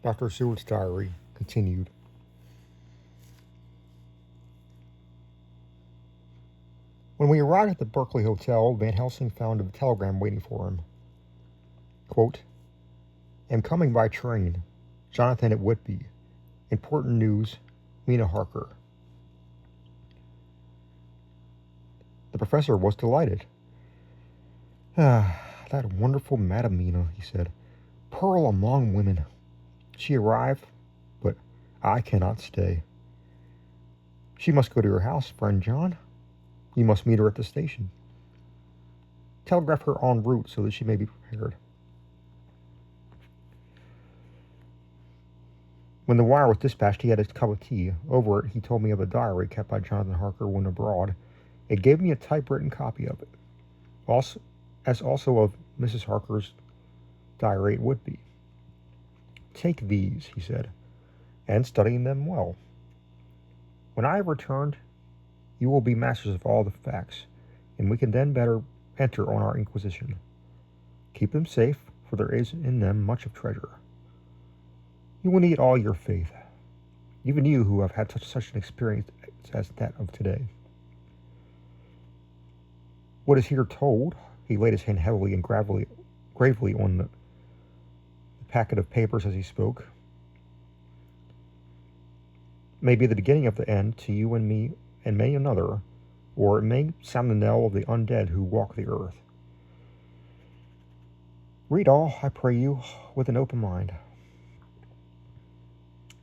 Dr. Seward's diary continued. When we arrived at the Berkeley Hotel, Van Helsing found a telegram waiting for him. Quote, am coming by train. Jonathan at Whitby. Important news. Mina Harker. The professor was delighted. That wonderful Madam Mina, he said. Pearl among women. She arrived, but I cannot stay. She must go to your house, friend John. You must meet her at the station. Telegraph her en route so that she may be prepared. When the wire was dispatched, he had a cup of tea. Over it, he told me of a diary kept by Jonathan Harker when abroad. It gave me a typewritten copy of it, as also of Mrs. Harker's diary at Whitby. Take these, he said, and study them well. When I have returned, you will be masters of all the facts, and we can then better enter on our inquisition. Keep them safe, for there is in them much of treasure. You will need all your faith, even you who have had such an experience as that of today. What is here told, he laid his hand heavily and gravely on the packet of papers as he spoke, may be the beginning of the end to you and me and many another, or it may sound the knell of the undead who walk the earth. Read all, I pray you, with an open mind.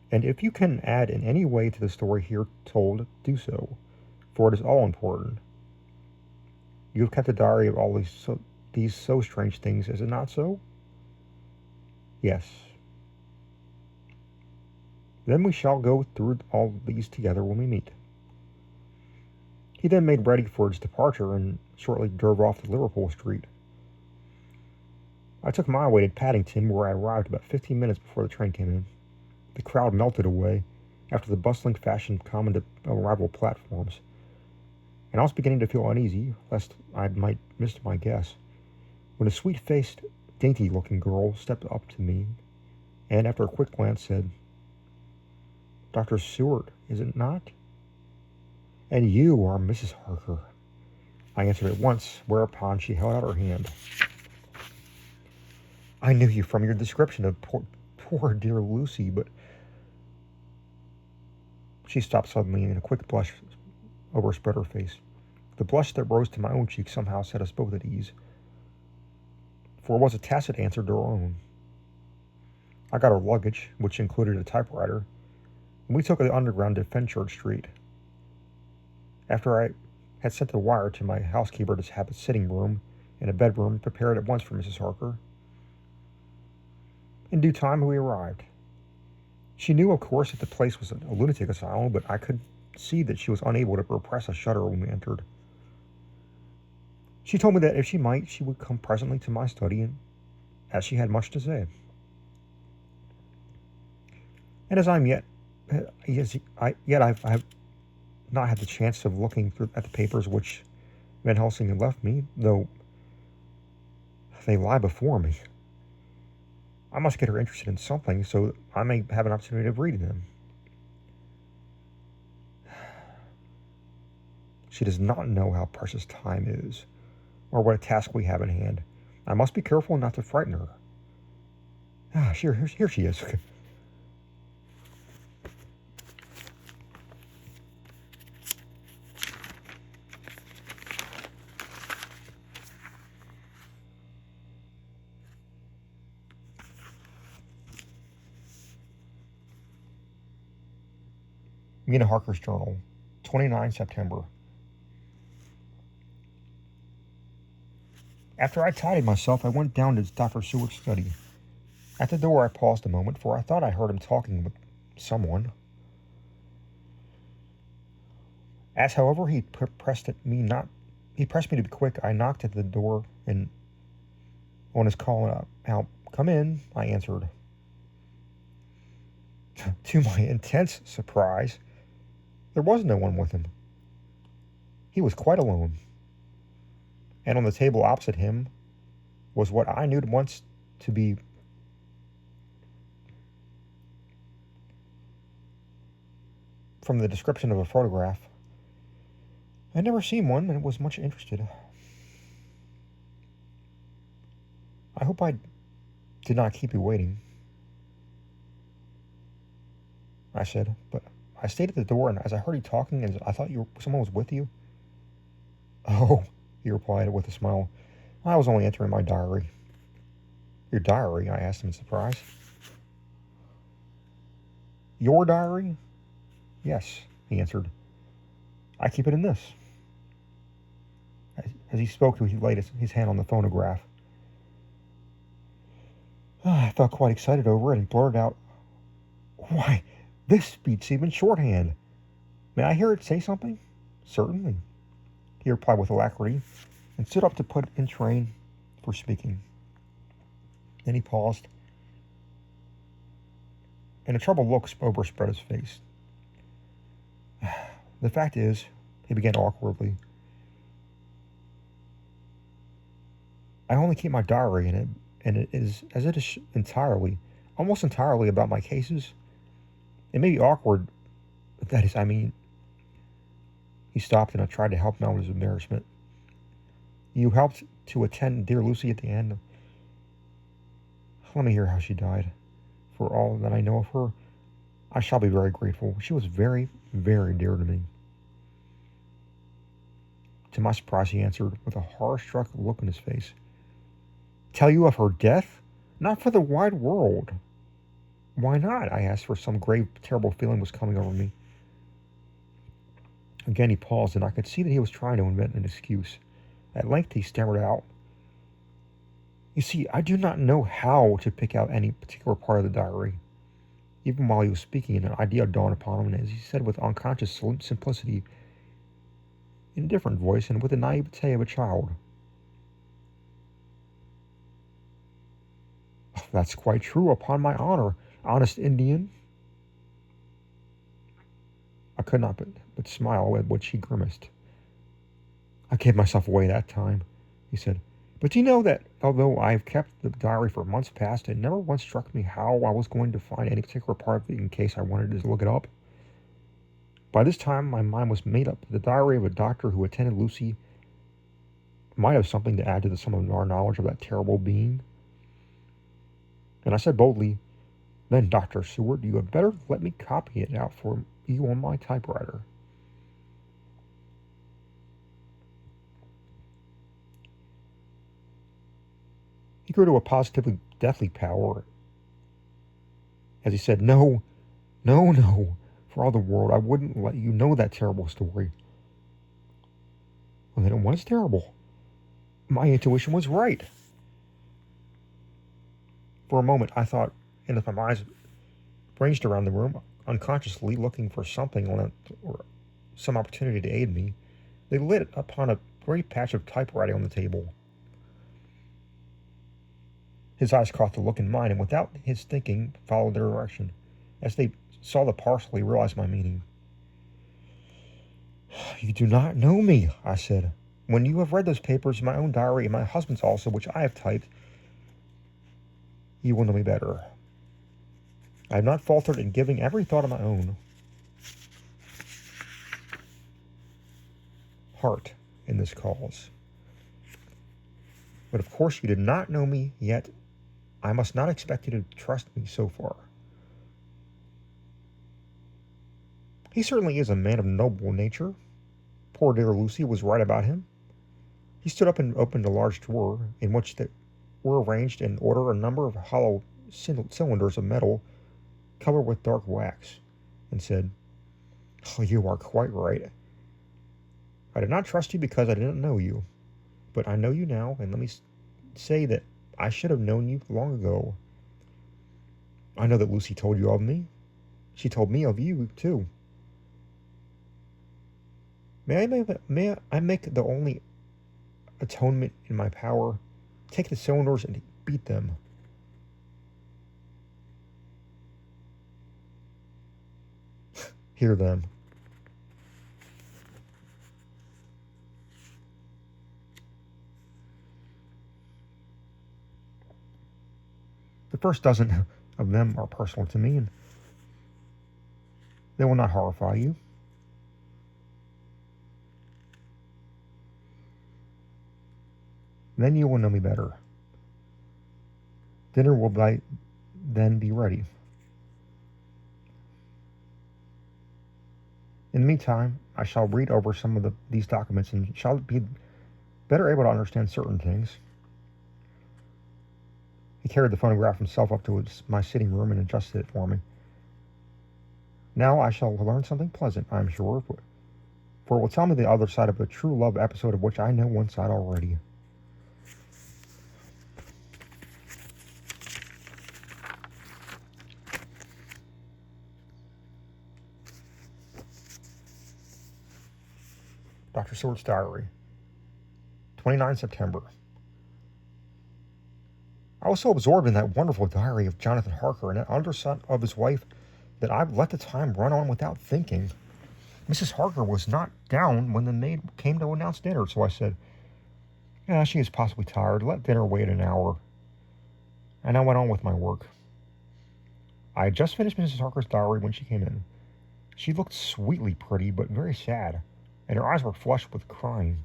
And if you can add in any way to the story here told, do so, for it is all important. You have kept a diary of all these so strange things, is it not so? Yes. Then we shall go through all these together when we meet. He then made ready for his departure and shortly drove off to Liverpool Street. I took my way to Paddington, where I arrived about 15 minutes before the train came in. The crowd melted away after the bustling fashion common to arrival platforms, and I was beginning to feel uneasy lest I might miss my guess, when a sweet-faced, dainty-looking girl stepped up to me and, after a quick glance, said, Dr. Seward, is it not? And you are Mrs. Harker. I answered at once, whereupon she held out her hand. I knew you from your description of poor dear Lucy, but... She stopped suddenly, and a quick blush overspread her face. The blush that rose to my own cheek somehow set us both at ease, for it was a tacit answer to our own. I got her luggage, which included a typewriter, and we took the underground to Fenchurch Street. After I had sent a wire to my housekeeper to have a sitting room and a bedroom prepared at once for Mrs. Harker, in due time we arrived. She knew, of course, that the place was a lunatic asylum, but I could see that she was unable to repress a shudder when we entered. She told me that if she might, she would come presently to my study, and as she had much to say. And as I've not had the chance of looking at the papers which Van Helsing had left me, though they lie before me. I must get her interested in something so that I may have an opportunity of reading them. She does not know how precious time is, or what a task we have in hand. I must be careful not to frighten her. Here she is. Mina Harker's Journal, 29 September. After I tidied myself, I went down to Dr. Seward's study. At the door I paused a moment, for I thought I heard him talking with someone. As, however, he pressed me to be quick, I knocked at the door, and on his calling out, "Come in," I answered. To my intense surprise, there was no one with him. He was quite alone, and on the table opposite him was what I knew at once to be from the description of a photograph. I'd never seen one and was much interested. I hope I did not keep you waiting, I said, but I stayed at the door, and as I heard you talking, and I thought someone was with you. Oh, he replied with a smile. I was only entering my diary. Your diary? I asked him in surprise. Your diary? Yes, he answered. I keep it in this. As he spoke, he laid his hand on the phonograph. I felt quite excited over it and blurted out, Why, this speaks even shorthand. May I hear it say something? Certainly, he replied with alacrity, and stood up to put in train for speaking. Then he paused, and a troubled look overspread his face. The fact is, he began awkwardly, I only keep my diary in it, and it is entirely, almost entirely about my cases. It may be awkward, but that is, he stopped, and I tried to help him out with his embarrassment. You helped to attend dear Lucy at the end. Let me hear how she died. For all that I know of her, I shall be very grateful. She was very, very dear to me. To my surprise, he answered with a horror-struck look in his face. Tell you of her death? Not for the wide world. Why not? I asked, for some grave, terrible feeling was coming over me. Again he paused, and I could see that he was trying to invent an excuse. At length he stammered out, You see, I do not know how to pick out any particular part of the diary. Even while he was speaking, an idea dawned upon him, and as he said with unconscious simplicity, in a different voice and with the naivete of a child, That's quite true, upon my honor, honest Indian. I could not but smile at which he grimaced. I gave myself away that time, he said. But do you know that although I have kept the diary for months past, it never once struck me how I was going to find any particular part of it in case I wanted to look it up? By this time, my mind was made up. The diary of a doctor who attended Lucy might have something to add to some of our knowledge of that terrible being. And I said boldly, Then, Dr. Seward, you had better let me copy it out for you on my typewriter. He grew to a positively deathly power as he said, No, for all the world, I wouldn't let you know that terrible story. Well, then it was terrible. My intuition was right. For a moment, I thought, and as my eyes ranged around the room, unconsciously looking for something on it or some opportunity to aid me, they lit upon a great patch of typewriting on the table. His eyes caught the look in mine, and without his thinking, followed their direction. As they saw the parcel, he realized my meaning. You do not know me, I said. When you have read those papers, my own diary, and my husband's also, which I have typed, you will know me better. I have not faltered in giving every thought of my own heart in this cause. But of course you did not know me yet. I must not expect you to trust me so far. He certainly is a man of noble nature. Poor dear Lucy was right about him. He stood up and opened a large drawer in which were arranged in order a number of hollow cylinders of metal covered with dark wax, and said, You are quite right. I did not trust you because I didn't know you, but I know you now, and let me say that I should have known you long ago. I know that Lucy told you of me. She told me of you, too. May I make the only atonement in my power? Take the cylinders and beat them. Hear them. The first dozen of them are personal to me, and They will not horrify you. Then you will know me better. Dinner will then be ready. In the meantime, I shall read over some of these documents and shall be better able to understand certain things. He carried the phonograph himself up to my sitting room and adjusted it for me. Now I shall learn something pleasant, I am sure, for it will tell me the other side of a true love episode of which I know one side already. Dr. Seward's Diary, 29 September. I was so absorbed in that wonderful diary of Jonathan Harker and that undersight of his wife that I let the time run on without thinking. Mrs. Harker was not down when the maid came to announce dinner, so I said, "Yeah, she is possibly tired. Let dinner wait an hour." And I went on with my work. I had just finished Mrs. Harker's diary when she came in. She looked sweetly pretty, but very sad, and her eyes were flushed with crying.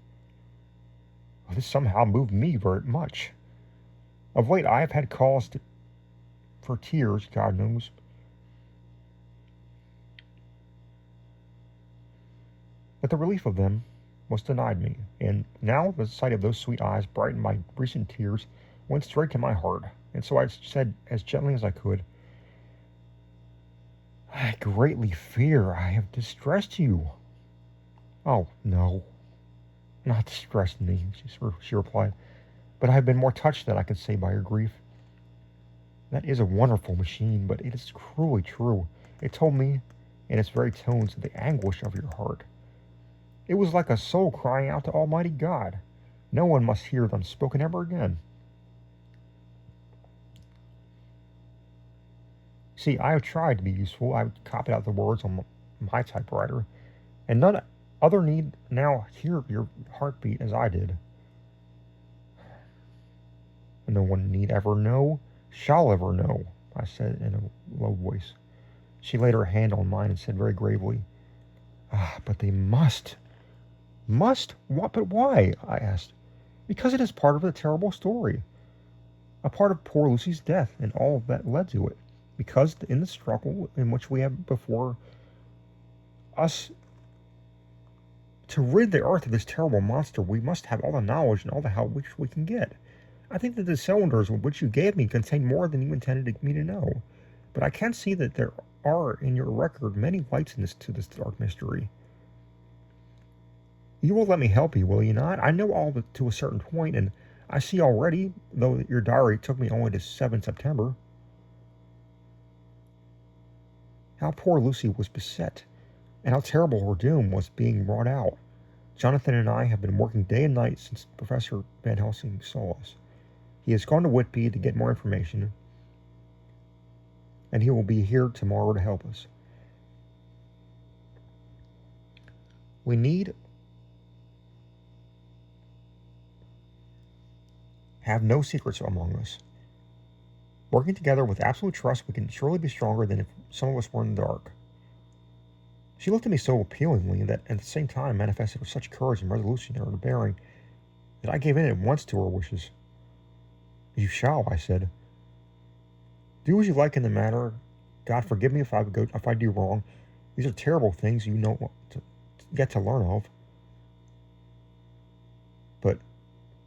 This somehow moved me very much. Of late, I have had cause for tears, God knows. But the relief of them was denied me, and now the sight of those sweet eyes brightened my recent tears, went straight to my heart, and so I said as gently as I could, "I greatly fear I have distressed you." "Oh, no, not distressed me," she replied, "but I have been more touched than I can say by your grief. That is a wonderful machine, but it is cruelly true. It told me, in its very tones, the anguish of your heart. It was like a soul crying out to Almighty God. No one must hear them spoken ever again. See, I have tried to be useful. I have copied out the words on my typewriter, and none other need now hear your heartbeat as I did. No one need ever know, shall ever know," I said in a low voice. She laid her hand on mine and said very gravely, "Ah, but they must." "Must? What? But why?" I asked. "Because it is part of the terrible story. A part of poor Lucy's death and all that led to it. Because in the struggle in which we have before us to rid the earth of this terrible monster, we must have all the knowledge and all the help which we can get. I think that the cylinders which you gave me contain more than you intended me to know. But I can see that there are in your record many lights to this dark mystery. You will let me help you, will you not? I know all to a certain point, and I see already, though your diary took me only to 7 September, how poor Lucy was beset, and how terrible her doom was being wrought out. Jonathan and I have been working day and night since Professor Van Helsing saw us. He has gone to Whitby to get more information, and he will be here tomorrow to help us. We need have no secrets among us. Working together with absolute trust, we can surely be stronger than if some of us were in the dark." She looked at me so appealingly that at the same time manifested such courage and resolution in her bearing that I gave in at once to her wishes. "You shall," I said. "Do as you like in the matter. God forgive me if I do wrong. These are terrible things you know yet to learn of. But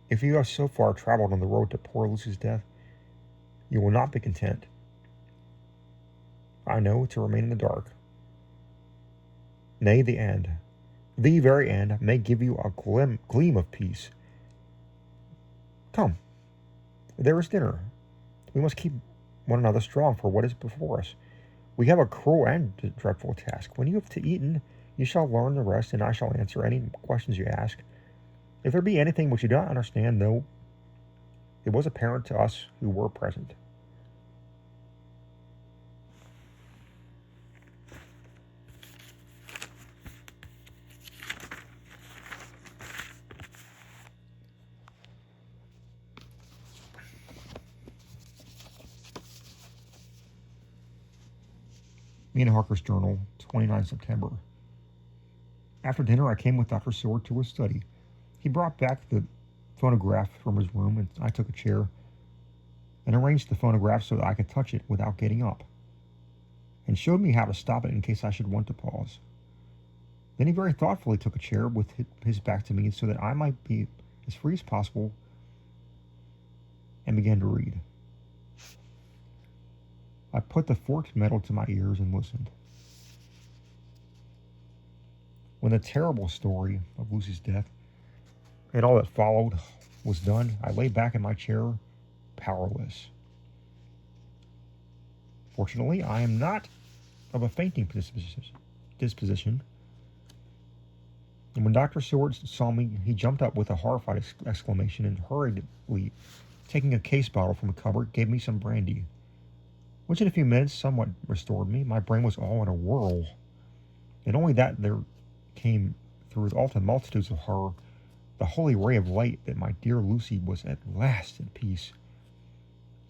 if you have so far traveled on the road to poor Lucy's death, you will not be content, I know, to remain in the dark. Nay, the very end, may give you a gleam of peace. Come, there is dinner. We must keep one another strong for what is before us. We have a cruel and dreadful task. When you have eaten, you shall learn the rest, and I shall answer any questions you ask. If there be anything which you do not understand, though it was apparent to us who were present." Mina Harker's Journal, 29 September. After dinner, I came with Dr. Seward to his study. He brought back the phonograph from his room, and I took a chair and arranged the phonograph so that I could touch it without getting up, and showed me how to stop it in case I should want to pause. Then he very thoughtfully took a chair with his back to me so that I might be as free as possible, and began to read. I put the forked metal to my ears and listened. When the terrible story of Lucy's death and all that followed was done, I lay back in my chair, powerless. Fortunately, I am not of a fainting disposition. And when Dr. Seward saw me, he jumped up with a horrified exclamation and hurriedly, taking a case bottle from a cupboard, gave me some brandy, which in a few minutes somewhat restored me. My brain was all in a whirl, and only that there came through all the multitudes of horror the holy ray of light that my dear Lucy was at last at peace.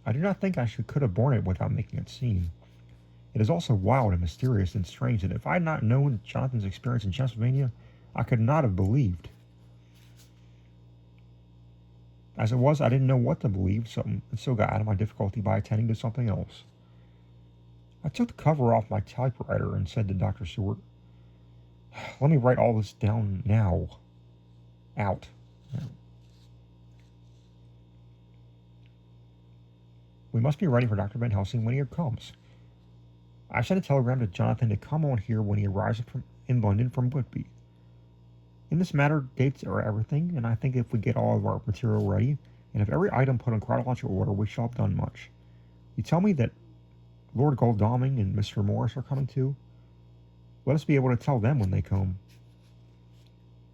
I do not think I could have borne it without making it seem. It is also wild and mysterious and strange that if I had not known Jonathan's experience in Pennsylvania, I could not have believed. As it was, I didn't know what to believe, so got out of my difficulty by attending to something else. I took the cover off my typewriter and said to Dr. Seward, "Let me write all this down now. Out. Now. We must be ready for Dr. Van Helsing when he comes. I sent a telegram to Jonathan to come on here when he arrives in London from Whitby. In this matter, dates are everything, and I think if we get all of our material ready, and if every item put in chronological order, we shall have done much. You tell me that Lord Godalming and Mr. Morris are coming too? Let us be able to tell them when they come."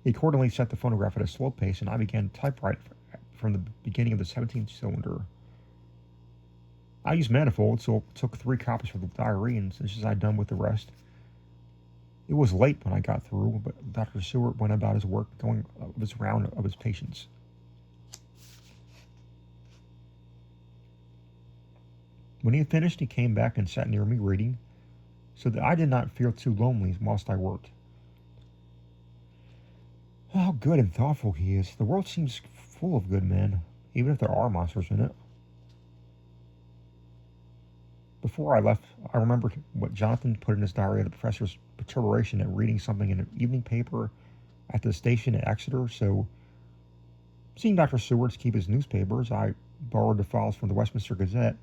He accordingly set the phonograph at a slow pace, and I began to typewrite from the beginning of the 17th cylinder. I used manifold, so it took 3 copies for the diary, and just as I'd done with the rest. It was late when I got through, but Dr. Seward went about his work, going his round of his patients. When he had finished, he came back and sat near me reading, so that I did not feel too lonely whilst I worked. How good and thoughtful he is. The world seems full of good men, even if there are monsters in it. Before I left, I remembered what Jonathan put in his diary of the professor's perturbation at reading something in an evening paper at the station at Exeter, so seeing Dr. Seward keep his newspapers, I borrowed the files from the Westminster Gazette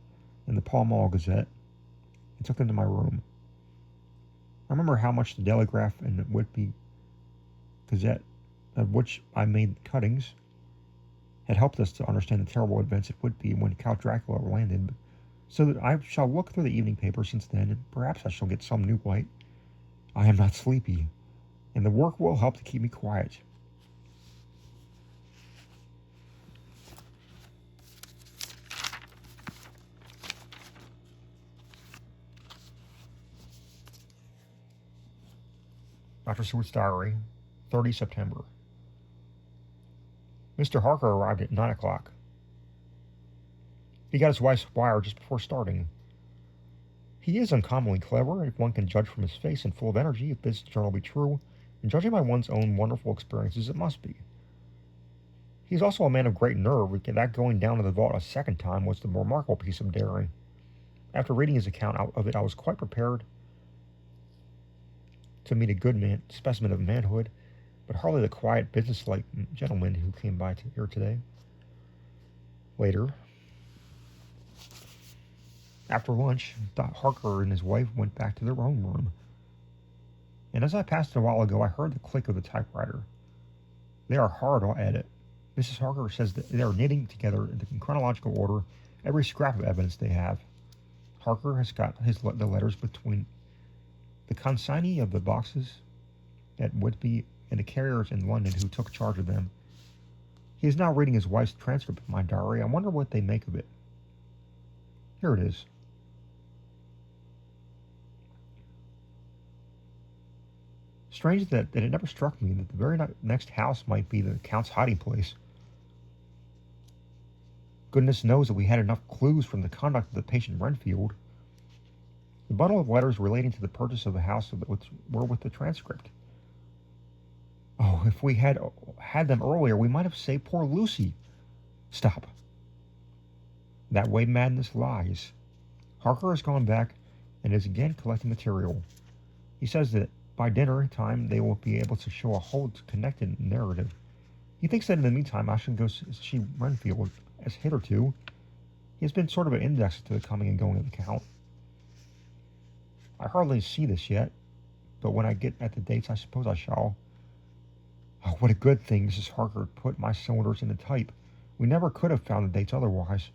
and the Pall Mall Gazette and took them to my room. I remember how much the Telegraph and the Whitby Gazette, of which I made cuttings, had helped us to understand the terrible events at Whitby when Count Dracula landed, so that I shall look through the evening paper since then, and perhaps I shall get some new light. I am not sleepy, and the work will help to keep me quiet. Dr. Seward's diary, 30 September. Mr. Harker arrived at 9 o'clock. He got his wife's wire just before starting. He is uncommonly clever, if one can judge from his face, and full of energy, if this journal be true, and judging by one's own wonderful experiences, it must be. He is also a man of great nerve, and that going down to the vault a second time was the remarkable piece of daring. After reading his account of it, I was quite prepared to meet a good specimen of manhood, but hardly the quiet, businesslike gentleman who came by here today. Later, after lunch, Harker and his wife went back to their own room, and as I passed a while ago, I heard the click of the typewriter. They are hard at it. Mrs. Harker says that they are knitting together in chronological order every scrap of evidence they have. Harker has got the letters between the consignee of the boxes at Whitby and the carriers in London who took charge of them. He is now reading his wife's transcript of my diary. I wonder what they make of it. Here it is. Strange that it never struck me that the very next house might be the Count's hiding place. Goodness knows that we had enough clues from the conduct of the patient Renfield. The bundle of letters relating to the purchase of the house were with the transcript. Oh, if we had them earlier, we might have saved poor Lucy. Stop. That way madness lies. Harker has gone back and is again collecting material. He says that by dinner time they will be able to show a whole connected narrative. He thinks that in the meantime I should go see Renfield, as hitherto he has been sort of an index to the coming and going of the Count. I hardly see this yet, but when I get at the dates I suppose I shall. Oh, what a good thing Mrs. Harker put my cylinders into type. We never could have found the dates otherwise.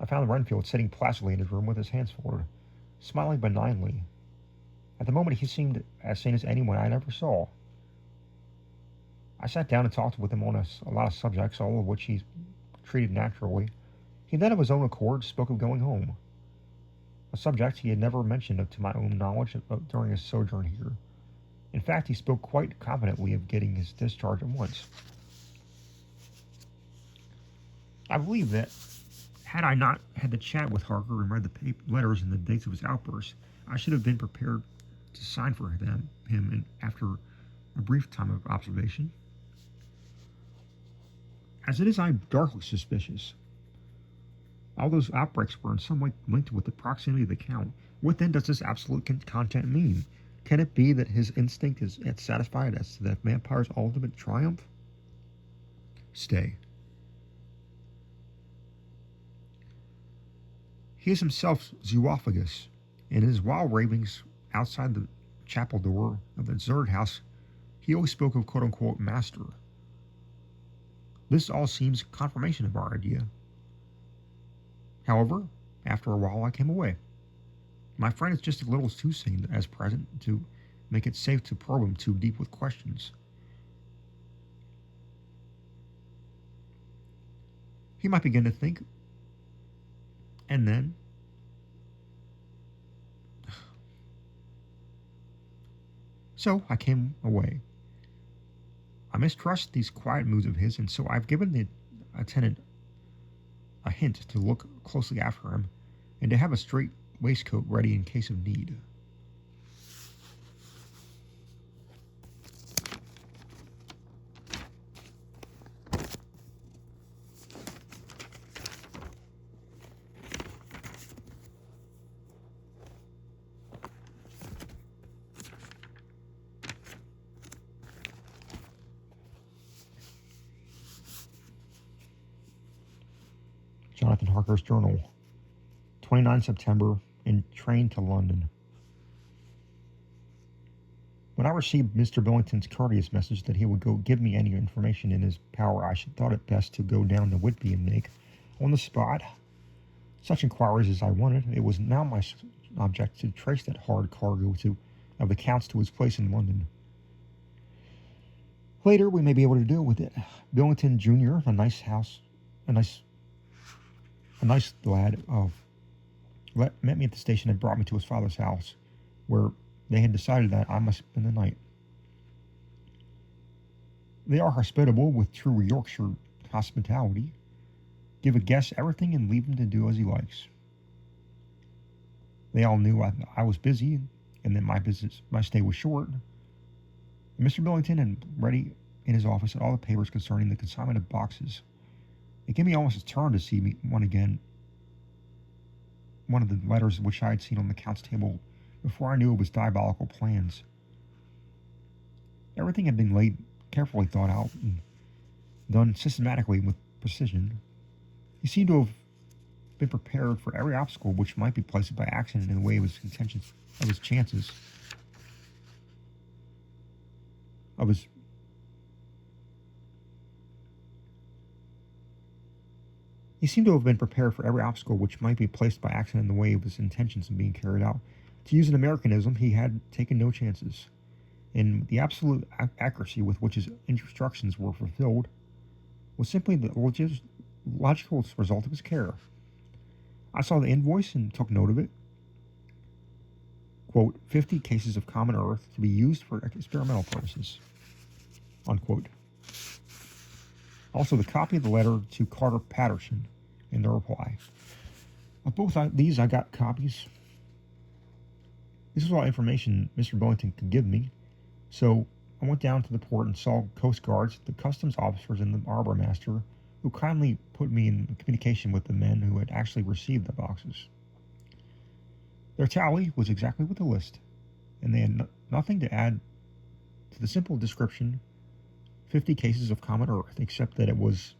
I found Renfield sitting placidly in his room with his hands folded, smiling benignly. At the moment he seemed as sane as anyone I ever saw. I sat down and talked with him on a lot of subjects, all of which he treated naturally. He then of his own accord spoke of going home, a subject he had never mentioned to my own knowledge during his sojourn here. In fact, he spoke quite confidently of getting his discharge at once. I believe that had I not had the chat with Harker and read the letters and the dates of his outbursts, I should have been prepared to sign for him and after a brief time of observation. As it is, I am darkly suspicious. All those outbreaks were in some way linked with the proximity of the Count. What then does this absolute content mean? Can it be that his instinct is satisfied as to the vampire's ultimate triumph? Stay. He is himself zoophagous. In his wild ravings outside the chapel door of the deserted house, he always spoke of quote-unquote master. This all seems confirmation of our idea. However, after a while I came away. My friend is just a little too sane as present to make it safe to probe him too deep with questions. He might begin to think, and then so I came away. I mistrust these quiet moods of his, and so I've given the attendant a hint to look closely after him and to have a straight waistcoat ready in case of need. Jonathan Harker's journal, 29 September, in train to London. When I received Mr. Billington's courteous message that he would go give me any information in his power, I should thought it best to go down to Whitby and make, on the spot, such inquiries as I wanted. It was now my object to trace that hard cargo of the Count's to his place in London. Later, we may be able to deal with it. Billington Jr., a nice lad, met me at the station and brought me to his father's house, where they had decided that I must spend the night. They are hospitable with true Yorkshire hospitality. Give a guest everything and leave him to do as he likes. They all knew I was busy and that my stay was short. Mr. Billington had ready in his office all the papers concerning the consignment of boxes. It gave me almost a turn to see one of the letters which I had seen on the Count's table before I knew it was diabolical plans. Everything had been carefully thought out and done systematically with precision. He seemed to have been prepared for every obstacle which might be placed by accident in the way of his chances. He seemed to have been prepared for every obstacle which might be placed by accident in the way of his intentions in being carried out. To use an Americanism, he had taken no chances, and the absolute accuracy with which his instructions were fulfilled was simply the logical result of his care. I saw the invoice and took note of it. Quote, 50 cases of common earth to be used for experimental purposes. Unquote. Also, the copy of the letter to Carter Patterson, in the reply. Of both these, I got copies. This was all information Mr. Billington could give me, so I went down to the port and saw Coast Guards, the customs officers, and the harbor master, who kindly put me in communication with the men who had actually received the boxes. Their tally was exactly with the list, and they had nothing to add to the simple description, 50 cases of common earth, except that it was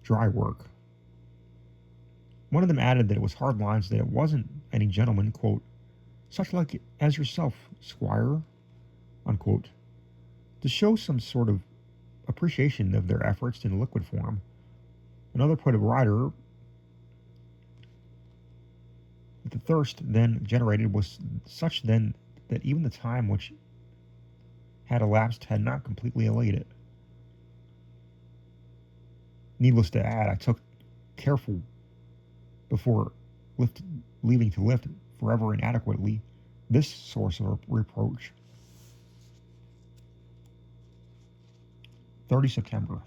dry work. One of them added that it was hard lines, that it wasn't any gentleman, quote, such like as yourself, squire, unquote, to show some sort of appreciation of their efforts in liquid form. Another put a writer that the thirst then generated was such then that even the time which had elapsed had not completely allayed it. Needless to add, I took careful before leaving to lift forever inadequately this source of reproach. 30 September.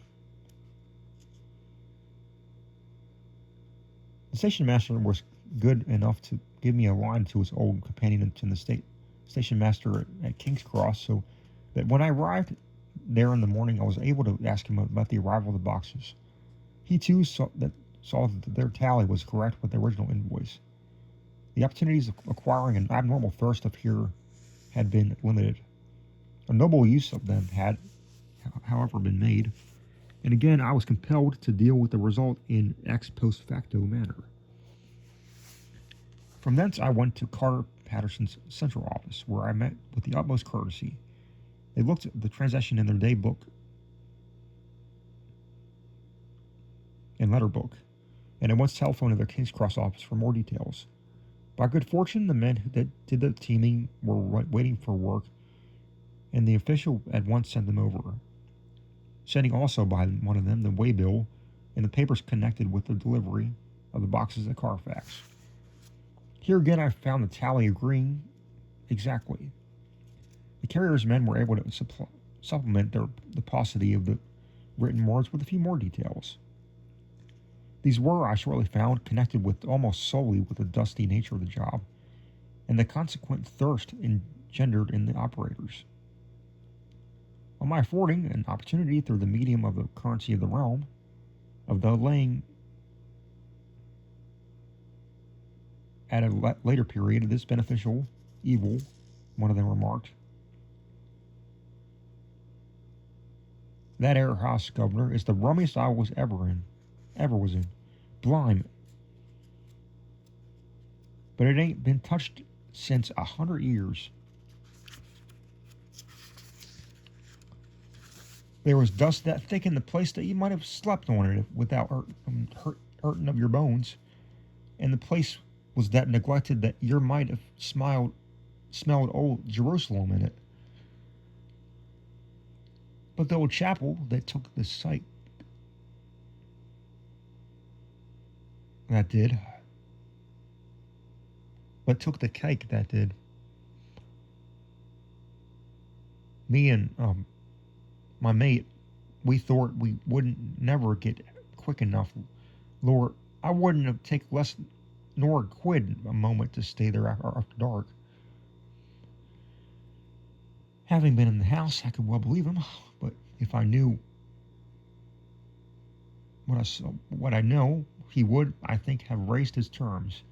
The station master was good enough to give me a line to his old companion in the station master at King's Cross, so that when I arrived there in the morning, I was able to ask him about the arrival of the boxes. He too saw that their tally was correct with the original invoice. The opportunities of acquiring an abnormal thirst of here had been limited. A noble use of them had, however, been made, and again I was compelled to deal with the result in ex post facto manner. From thence I went to Carter Patterson's central office, where I met with the utmost courtesy. They looked at the transaction in their day book and letter book, and at once telephoned to their King's Cross office for more details. By good fortune, the men that did the teaming were waiting for work, and the official at once sent them over, sending also by one of them the waybill and the papers connected with the delivery of the boxes at Carfax. Here again I found the tally agreeing exactly. The carrier's men were able to supplement the paucity of the written words with a few more details. These were, I shortly found, connected with almost solely with the dusty nature of the job, and the consequent thirst engendered in the operators. On my affording an opportunity through the medium of the currency of the realm, of the laying at a later period of this beneficial evil, one of them remarked, "That air house, Governor, is the rummiest I was ever was in. Blime. But it ain't been touched since 100 years. There was dust that thick in the place that you might have slept on it without hurting of your bones, and the place was that neglected that you might have smelled old Jerusalem in it. But the old chapel that took the site, that did. But took the cake, that did. Me and my mate, we thought we wouldn't never get quick enough. Lord, I wouldn't have taken less nor a quid a moment to stay there after dark. Having been in the house, I could well believe him, but if I knew what I know, he would, I think, have raised his terms.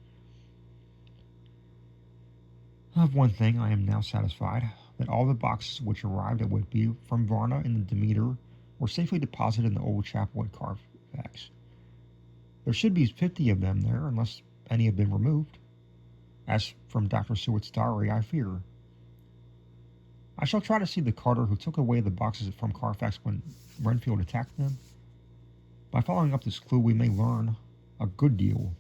Of one thing I am now satisfied, that all the boxes which arrived at Whitby from Varna in the Demeter were safely deposited in the old chapel at Carfax. There should be 50 of them there, unless any have been removed. As from Dr. Sewett's diary, I fear. I shall try to see the carter who took away the boxes from Carfax when Renfield attacked them. By following up this clue, we may learn a good deal.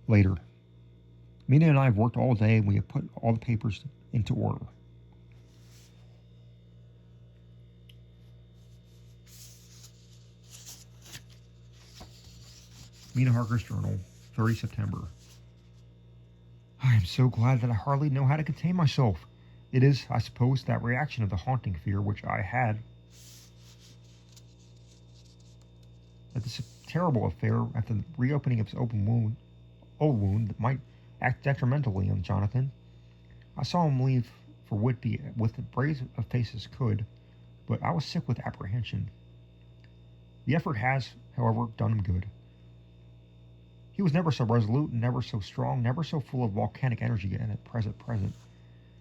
Later. Mina and I have worked all day, and we have put all the papers into order. Mina Harker's Journal, 30 September. I am so glad that I hardly know how to contain myself. It is, I suppose, that reaction of the haunting fear which I had that this terrible affair at the reopening of his old wound that might act detrimentally on Jonathan. I saw him leave for Whitby with as brave a face as could, but I was sick with apprehension. The effort has, however, done him good. He was never so resolute, never so strong, never so full of volcanic energy at present.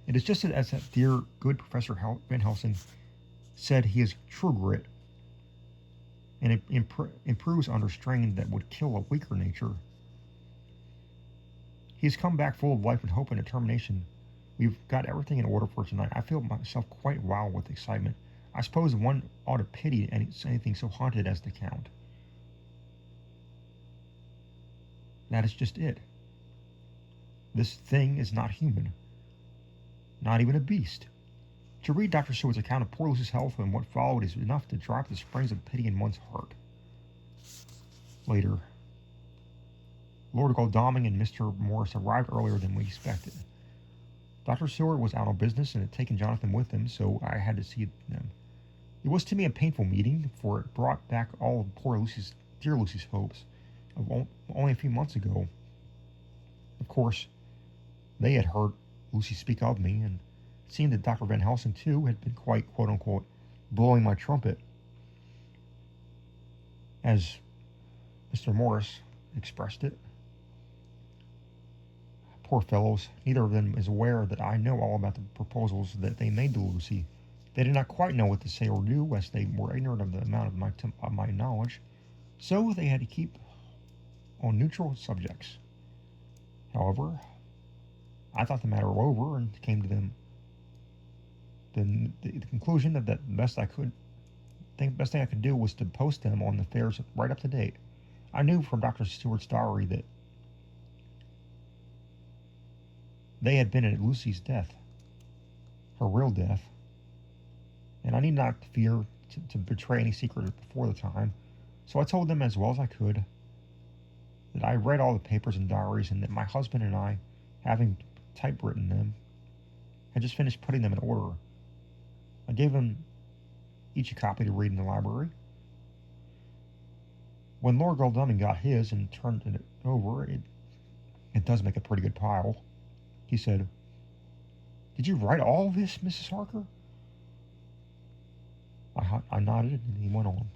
It is just as that dear, good Professor Van Helsing said, he is true grit, and it improves under strain that would kill a weaker nature. He has come back full of life and hope and determination. We've got everything in order for tonight. I feel myself quite wild with excitement. I suppose one ought to pity anything so haunted as the Count. That is just it. This thing is not human, not even a beast. To read Dr. Seward's account of poor Lucy's health and what followed is enough to drive the springs of pity in one's heart. Later, Lord Godalming and Mr. Morris arrived earlier than we expected. Dr. Seward was out on business and had taken Jonathan with him, so I had to see them. It was to me a painful meeting, for it brought back all of dear Lucy's hopes of only a few months ago. Of course, they had heard Lucy speak of me, and it seemed that Dr. Van Helsing, too, had been quite, quote-unquote, blowing my trumpet, as Mr. Morris expressed it. Poor fellows, neither of them is aware that I know all about the proposals that they made to Lucy. They did not quite know what to say or do, as they were ignorant of the amount of my knowledge, so they had to keep on neutral subjects. However, I thought the matter over and came to them the conclusion that the best thing I could do was to post them on the affairs right up to date. I knew from Dr. Stewart's diary that they had been at Lucy's death, her real death, and I need not fear to betray any secret before the time, so I told them as well as I could that I read all the papers and diaries, and that my husband and I, having typewritten them, had just finished putting them in order. I gave them each a copy to read in the library. When Lord Godalming got his and turned it over, it does make a pretty good pile. He said, "Did you write all this, Mrs. Harker?" I nodded, and he went on.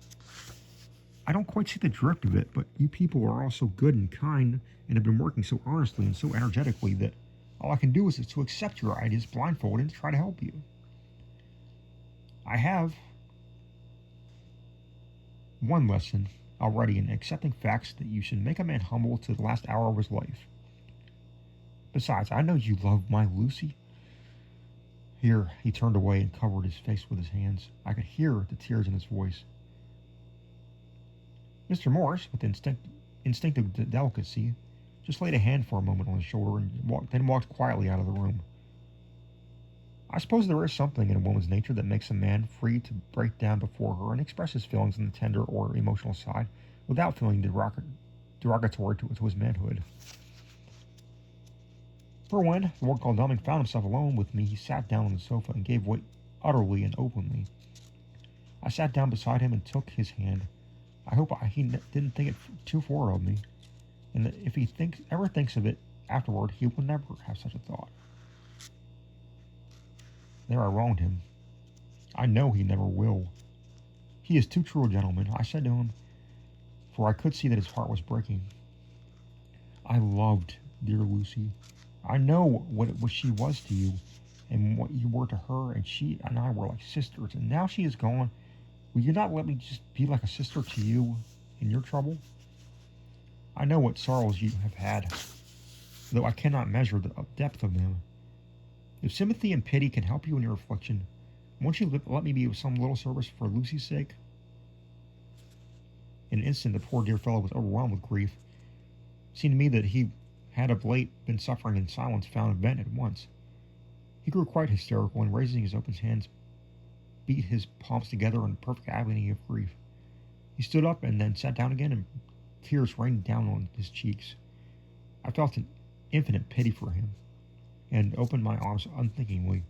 "I don't quite see the drift of it, but you people are all so good and kind and have been working so earnestly and so energetically that all I can do is to accept your ideas blindfolded and try to help you. I have one lesson already in accepting facts, that you should make a man humble to the last hour of his life. Besides, I know you love my Lucy." Here he turned away and covered his face with his hands. I could hear the tears in his voice. Mr. Morris, with instinctive delicacy, just laid a hand for a moment on his shoulder and then walked quietly out of the room. I suppose there is something in a woman's nature that makes a man free to break down before her and express his feelings on the tender or emotional side without feeling derogatory to his manhood. For when Lord Godalming found himself alone with me, he sat down on the sofa and gave way utterly and openly. I sat down beside him and took his hand. I hope he didn't think it too far of me, and that if he ever thinks of it afterward, he will never have such a thought. There I wronged him. I know he never will. He is too true a gentleman, I said to him, for I could see that his heart was breaking. I loved dear Lucy. I know what she was to you, and what you were to her, and she and I were like sisters, and now she is gone. Will you not let me just be like a sister to you in your trouble? I know what sorrows you have had, though I cannot measure the depth of them. If sympathy and pity can help you in your affliction, won't you let me be of some little service for Lucy's sake?" In an instant, the poor dear fellow was overwhelmed with grief. It seemed to me that he had of late been suffering in silence found a vent at once. He grew quite hysterical, and raising his open hands, beat his palms together in a perfect agony of grief. He stood up and then sat down again, and tears rained down on his cheeks. I felt an infinite pity for him. and opened my arms unthinkingly.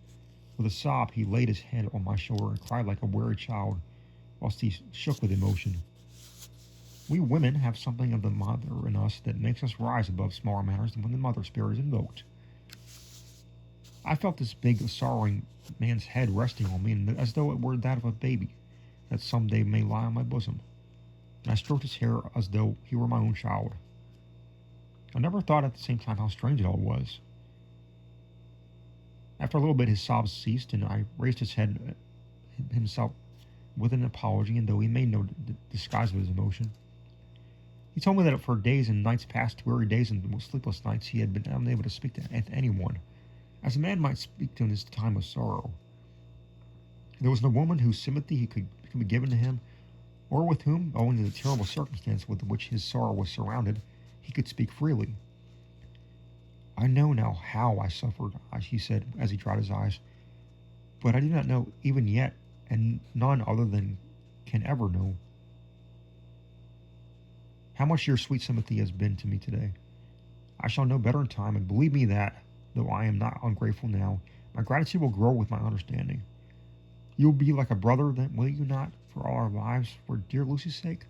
With a sob, he laid his head on my shoulder and cried like a weary child, whilst he shook with emotion. We women have something of the mother in us that makes us rise above smaller matters when the mother spirit is invoked. I felt this big, sorrowing man's head resting on me, as though it were that of a baby that some day may lie on my bosom, and I stroked his hair as though he were my own child. I never thought at the same time how strange it all was. After a little bit, his sobs ceased, and I raised his head himself with an apology, and though he made no disguise of his emotion. He told me that for days and nights past, weary days and sleepless nights, he had been unable to speak to anyone, as a man might speak to in his time of sorrow. There was no woman whose sympathy he could be given to him, or with whom, owing to the terrible circumstance with which his sorrow was surrounded, he could speak freely. I know now how I suffered, he said as he dried his eyes, but I do not know even yet, and none other than can ever know, how much your sweet sympathy has been to me today. I shall know better in time, and believe me that, though I am not ungrateful now, my gratitude will grow with my understanding. You will be like a brother, then, will you not, for all our lives, for dear Lucy's sake?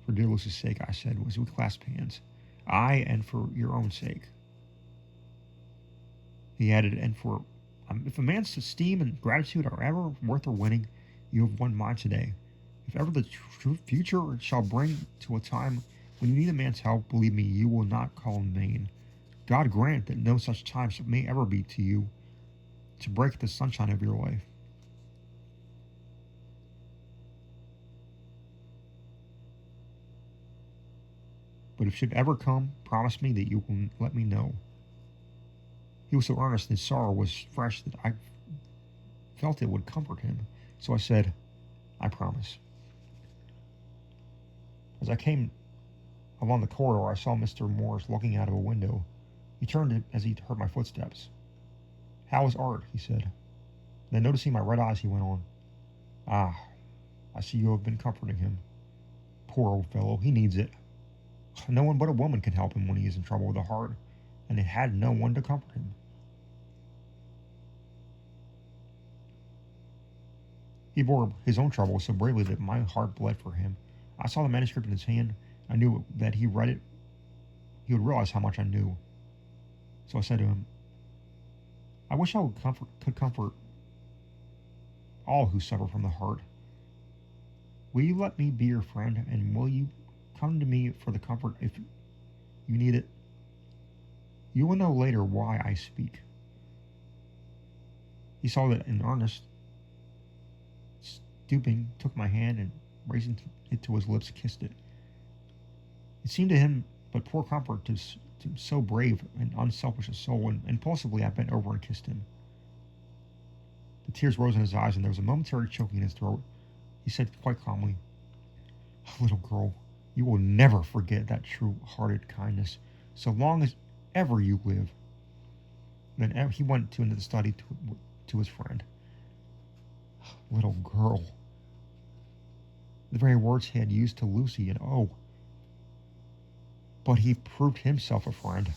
For dear Lucy's sake, I said, as we clasped hands. Aye, and for your own sake. He added, and for, if a man's esteem and gratitude are ever worth or winning, you have won mine today. If ever the future shall bring to a time when you need a man's help, believe me, you will not call in vain. God grant that no such time may ever be to you to break the sunshine of your life. But if it should ever come, promise me that you will let me know. He was so earnest and his sorrow was fresh that I felt it would comfort him. So I said, I promise. As I came along the corridor, I saw Mr. Morris looking out of a window. He turned as he heard my footsteps. How is Art? He said. Then noticing my red eyes, he went on. Ah, I see you have been comforting him. Poor old fellow, he needs it. No one but a woman can help him when he is in trouble with the heart, and it had no one to comfort him. He bore his own trouble so bravely that my heart bled for him. I saw the manuscript in his hand. I knew that he read it. He would realize how much I knew. So I said to him, I wish I could comfort all who suffer from the heart. Will you let me be your friend, and will you come to me for the comfort if you need it? You will know later why I speak. He saw that in earnest. Stooping, took my hand and, raising it to his lips, kissed it. It seemed to him but poor comfort to so brave and unselfish a soul, and impulsively I bent over and kissed him. The tears rose in his eyes, and there was a momentary choking in his throat. He said quite calmly, Little girl, you will never forget that true-hearted kindness, so long as ever you live. Then he went into the study to his friend. Little girl. The very words he had used to Lucy, and oh, but he proved himself a friend.